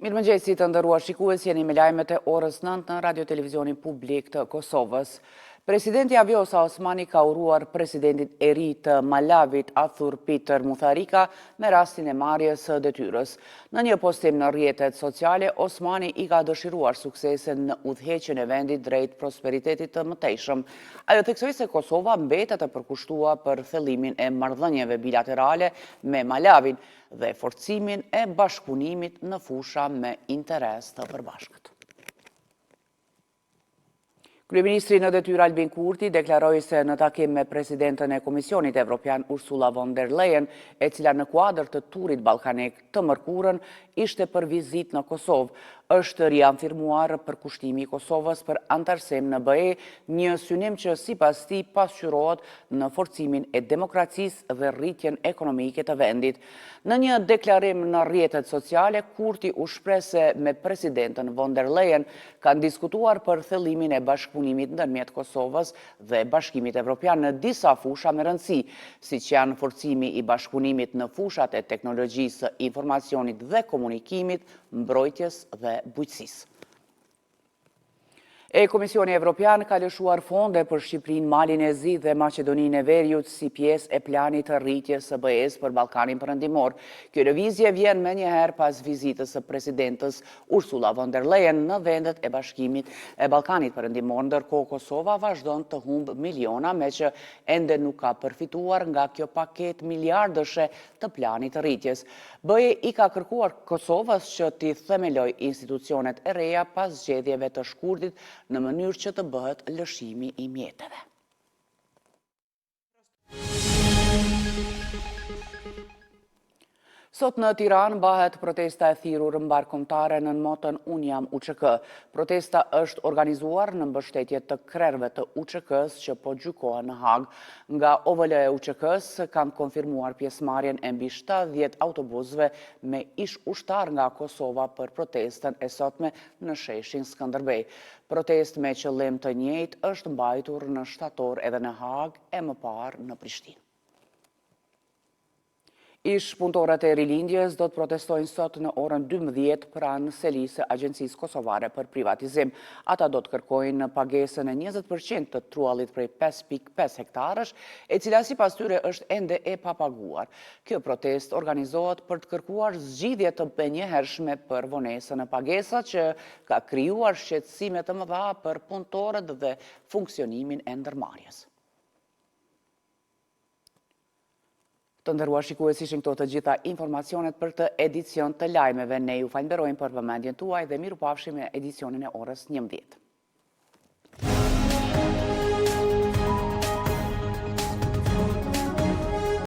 Mirëmëngjesi të nderuar shikues, jeni me lajmet e orës 9 në Radio Televizionin Publik të Kosovës. Presidenti Vjosa Osmani ka uruar presidentin e ri të Malavit, Arthur Peter Mutharika, me rastin e marrjes së detyrës. Në një postim në rrjetet sociale, Osmani i ka dëshiruar suksese në udhëheqjen e vendit drejt prosperitetit të mëtejshëm. Ajo theksoi se Kosova mbetet e përkushtuar për thellimin e marrëdhënieve bilaterale me Malavin dhe forcimin e bashkëpunimit në fusha me interes të përbashkët. Kryeministri në detyrë Albin Kurti deklaroi se në takim me presidentën e Komisionit Evropian Ursula von der Leyen, e cila në kuadër të turit ballkanik të mërkurën ishte për vizitë në Kosovë, është riafirmuar përkushtimi i Kosovës për antarësim në BE, një synim që sipas tij pasqyrohet në forcimin e demokracisë dhe rritjen ekonomike të vendit. Në një deklarim në rrjetet sociale, Kurti u shpreh se me presidentën von der Leyen kanë diskutuar për thellimin e bashkëpunimit ndërmjet Kosovës dhe Bashkimit Evropian në disa fusha me rëndësi, siç janë forcimi i bashkëpunimit në fushat e teknologjisë, informacionit dhe komunikimit, mbrojtjes dhe bujqësisë. Komisioni Evropian ka lëshuar fonde për Shqipërinë, Malin e Zi dhe Maqedoninë e Veriut si pjesë e planit të rritjes së BE-s për Ballkanin Perëndimor. Kjo lëvizje vjen menjëherë pas vizitës së presidentës Ursula von der Leyen në vendet e Bashkimit e Ballkanit Perëndimor, ndërkohë Kosova vazhdon të humbë miliona, me që ende nuk ka përfituar nga kjo paketë miliardëshe të planit të rritjes. BE i ka kërkuar Kosovës që t'i themeloj institucionet e reja pas zgjedhjeve të shkurtit në mënyrë që të bëhet lëshimi i mjeteve. Sot në Tiranë bëhet protesta e thirrur mbarkombëtare në motën Unë jam UÇK. Protesta është organizuar në mbështetje të krerëve të UÇK-s që po gjykohen në Hag. Nga OVL e UÇK-s kanë konfirmuar pjesëmarrjen e mbi 70 autobusëve me ish ushtar nga Kosova për protestën e sotme në sheshin Skënderbej. Protestë me qëllim të njëjtë është mbajtur në shtator edhe në Hag e më parë në Prishtinë. Ish punëtorët e rilindjes do të protestojnë sot në orën 12 pranë selisë së Agjencisë Kosovare për Privatizim. Ata do të kërkojnë pagesën e 20% të truallit prej 5.5 hektarësh, e cila sipas tyre është ende e papaguar. Kjo protestë organizohet për të kërkuar zgjidhje të menjëhershme për vonesën e pagesat që ka krijuar shqetësime të mëdha për punëtorët dhe funksionimin e ndërmarrjes. Të nderuar shikues, ishin këto të gjitha informacionet për të edicion të lajmeve. Ne ju falenderojmë për vëmendjen tuaj dhe mirupafshim në edicionin e orës 11.